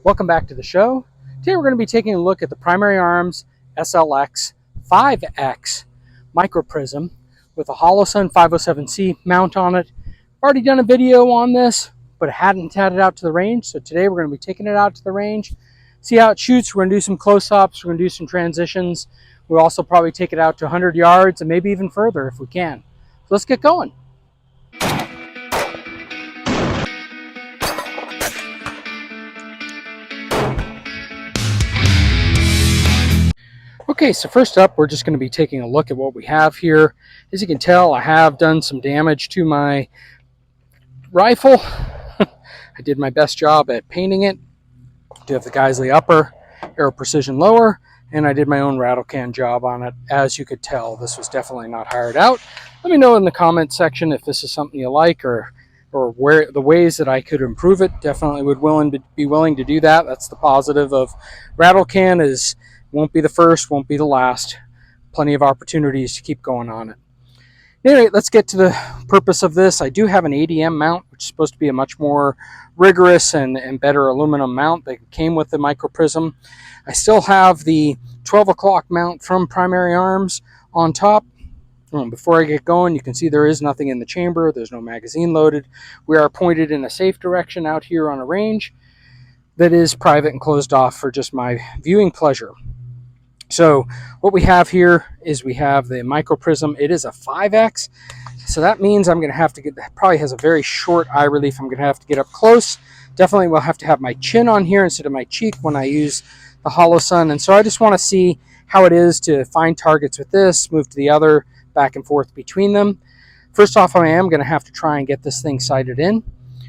Welcome back to the show. Today we're going to be taking a look at the Primary Arms SLX 5X microprism with a Holosun 507C mount on it. I've already done a video on this, but hadn't had it out to the range. So today we're going to be taking it out to the range, see how it shoots. We're going to do some close-ups, we're going to do some transitions. We'll also probably take it out to 100 yards and maybe even further if we can. So let's get going. Okay, so first up, we're just going to be taking a look at what we have here. As you can tell, I have done some damage to my rifle. I did my best job at painting it. I do have the Geisley upper, Aero Precision lower, and I did my own rattle can job on it. As you could tell, this was definitely not hired out. Let me know in the comment section if this is something you like or where the ways that I could improve it. Definitely would be willing to do that. That's the positive of rattle can, is won't be the first, won't be the last. Plenty of opportunities to keep going on it. Anyway, let's get to the purpose of this. I do have an ADM mount, which is supposed to be a much more rigorous and better aluminum mount that came with the microprism. I still have the 12 o'clock mount from Primary Arms on top. Before I get going, you can see there is nothing in the chamber. There's no magazine loaded. We are pointed in a safe direction out here on a range that is private and closed off for just my viewing pleasure. So what we have here is we have the microprism. It is a 5X, so that means I'm going to have to get, probably has a very short eye relief. I'm going to have to get up close. Definitely will have to have my chin on here instead of my cheek when I use the Holosun. And so I just want to see how it is to find targets with this, move to the other, back and forth between them. First off, I am going to have to try and get this thing sighted in.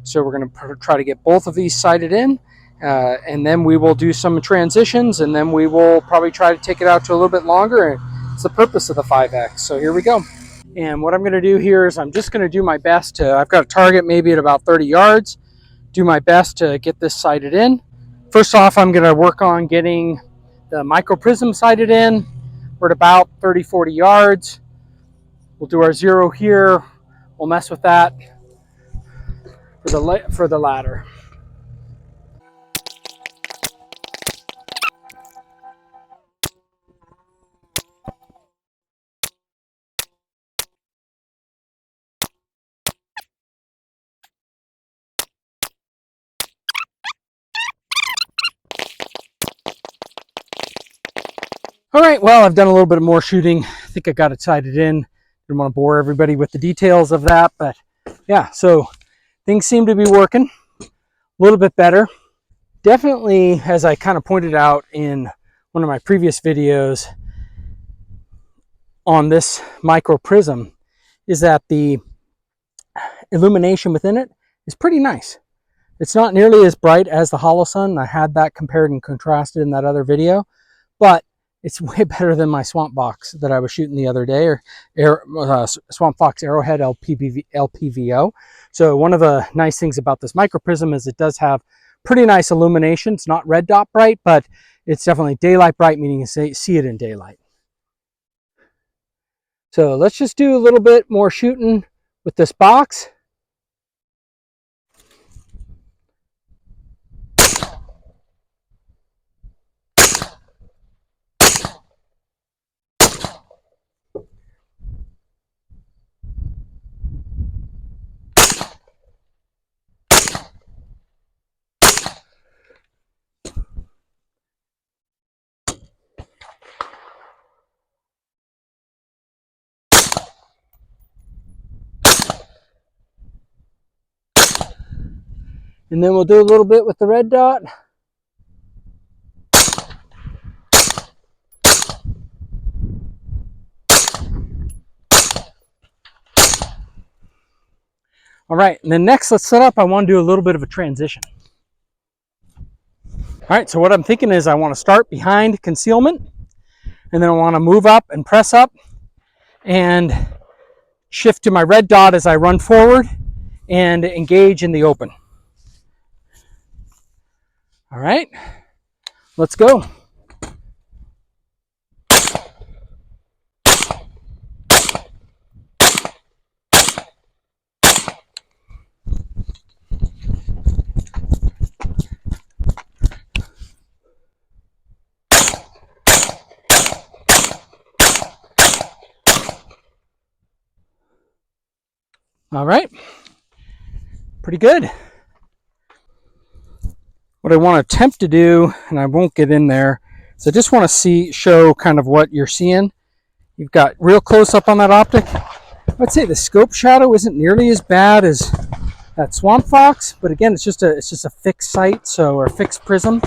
So we're going to try to get both of these sighted in. And then we will do some transitions, and then we will probably try to take it out to a little bit longer. It's the purpose of the 5X. So here we go. And what I'm going to do here is I'm just going to do my best to, I've got a target maybe at about 30 yards, do my best to get this sighted in. First off, I'm going to work on getting the microprism sighted in. We're at about 30-40 yards. We'll do our zero here. We'll mess with that for the ladder. All right, well, I've done a little bit more shooting. I think I got it sighted in. Didn't want to bore everybody with the details of that, but yeah, so things seem to be working a little bit better. Definitely, as I kind of pointed out in one of my previous videos on this microprism, is that the illumination within it is pretty nice. It's not nearly as bright as the Holosun. I had that compared and contrasted in that other video, but it's way better than my Swamp Fox that I was shooting the other day, or Swamp Fox Arrowhead LPVO. So one of the nice things about this microprism is it does have pretty nice illumination. It's not red dot bright, but it's definitely daylight bright, meaning you see it in daylight. So let's just do a little bit more shooting with this box. And then we'll do a little bit with the red dot. All right, and then next let's set up, I want to do a little bit of a transition. All right, so what I'm thinking is I want to start behind concealment, and then I want to move up and press up and shift to my red dot as I run forward and engage in the open. All right, let's go. All right, pretty good. What I want to attempt to do, and I won't get in there, is I just want to show kind of what you're seeing. You've got real close up on that optic. I'd say the scope shadow isn't nearly as bad as that Swamp Fox, but again, it's just a fixed sight, or fixed prism.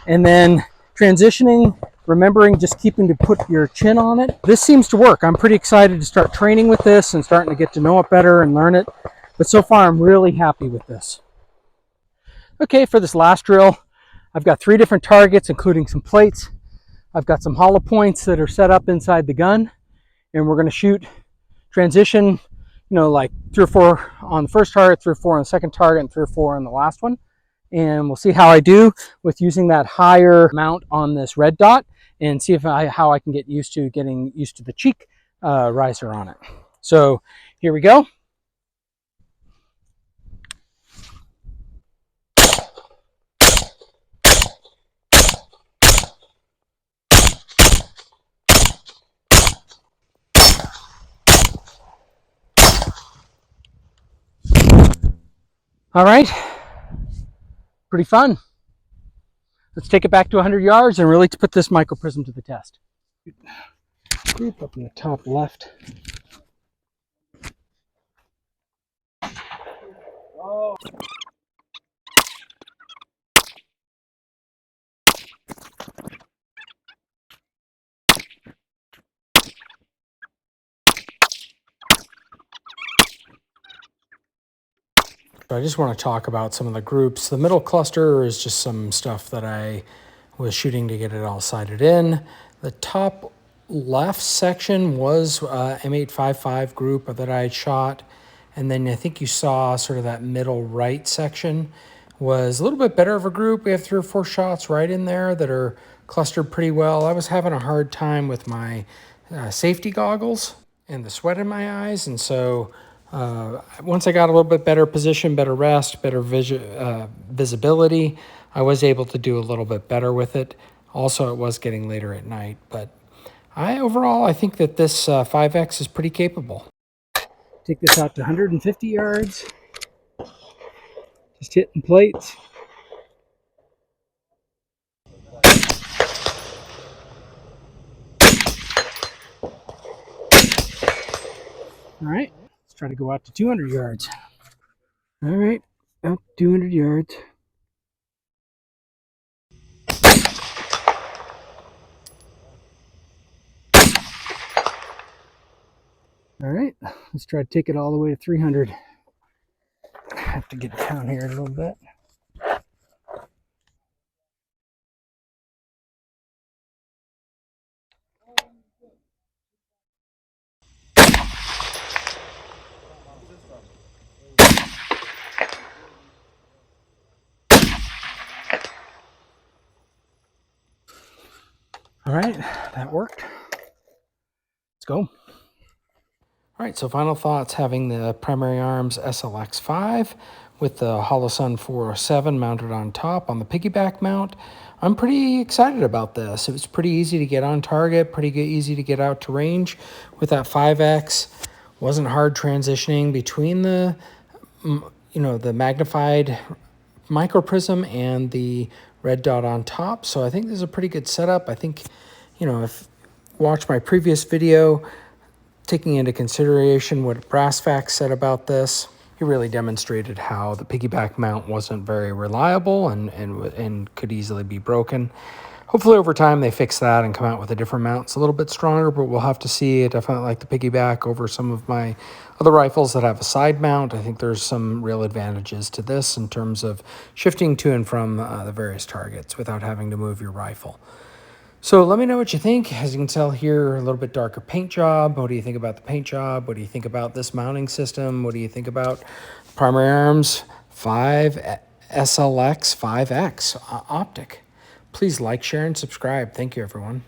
And then transitioning, remembering just keeping to put your chin on it. This seems to work. I'm pretty excited to start training with this and starting to get to know it better and learn it. But so far, I'm really happy with this. Okay, for this last drill, I've got 3 different targets, including some plates. I've got some hollow points that are set up inside the gun, and we're going to shoot transition, like 3 or 4 on the first target, 3 or 4 on the second target, and 3 or 4 on the last one. And we'll see how I do with using that higher mount on this red dot, and see how I can get used to the cheek riser on it. So here we go. All right, pretty fun. Let's take it back to 100 yards and really put this microprism to the test. Group up in the top left. Oh. I just want to talk about some of the groups. The middle cluster is just some stuff that I was shooting to get it all sighted in. The top left section was M855 group that I had shot. And then I think you saw sort of that middle right section was a little bit better of a group. We have 3 or 4 shots right in there that are clustered pretty well. I was having a hard time with my safety goggles and the sweat in my eyes. And so once I got a little bit better position, better rest, better visibility, I was able to do a little bit better with it. Also, it was getting later at night, but overall, I think that this 5X is pretty capable. Take this out to 150 yards. Just hitting plates. All right, let's try to go out to 200 yards. All right, up 200 yards. All right, let's try to take it all the way to 300. I have to get down here a little bit. All right, that worked. Let's go. All right, so final thoughts, having the primary arms SLX5 with the Holosun 407 mounted on top on the piggyback mount. I'm pretty excited about this. It was pretty easy to get on target, pretty easy to get out to range with that 5X. Wasn't hard transitioning between the, the magnified microprism and the red dot on top. So I think this is a pretty good setup. I think, if you watched my previous video, taking into consideration what Brassfax said about this, he really demonstrated how the piggyback mount wasn't very reliable and could easily be broken. Hopefully over time they fix that and come out with a different mount. It's a little bit stronger, but we'll have to see. I definitely like the piggyback over some of my other rifles that have a side mount. I think there's some real advantages to this in terms of shifting to and from the various targets without having to move your rifle. So let me know what you think. As you can tell here, a little bit darker paint job. What do you think about the paint job? What do you think about this mounting system? What do you think about primary arms 5 SLX 5X Optic? Please like, share, and subscribe. Thank you, everyone.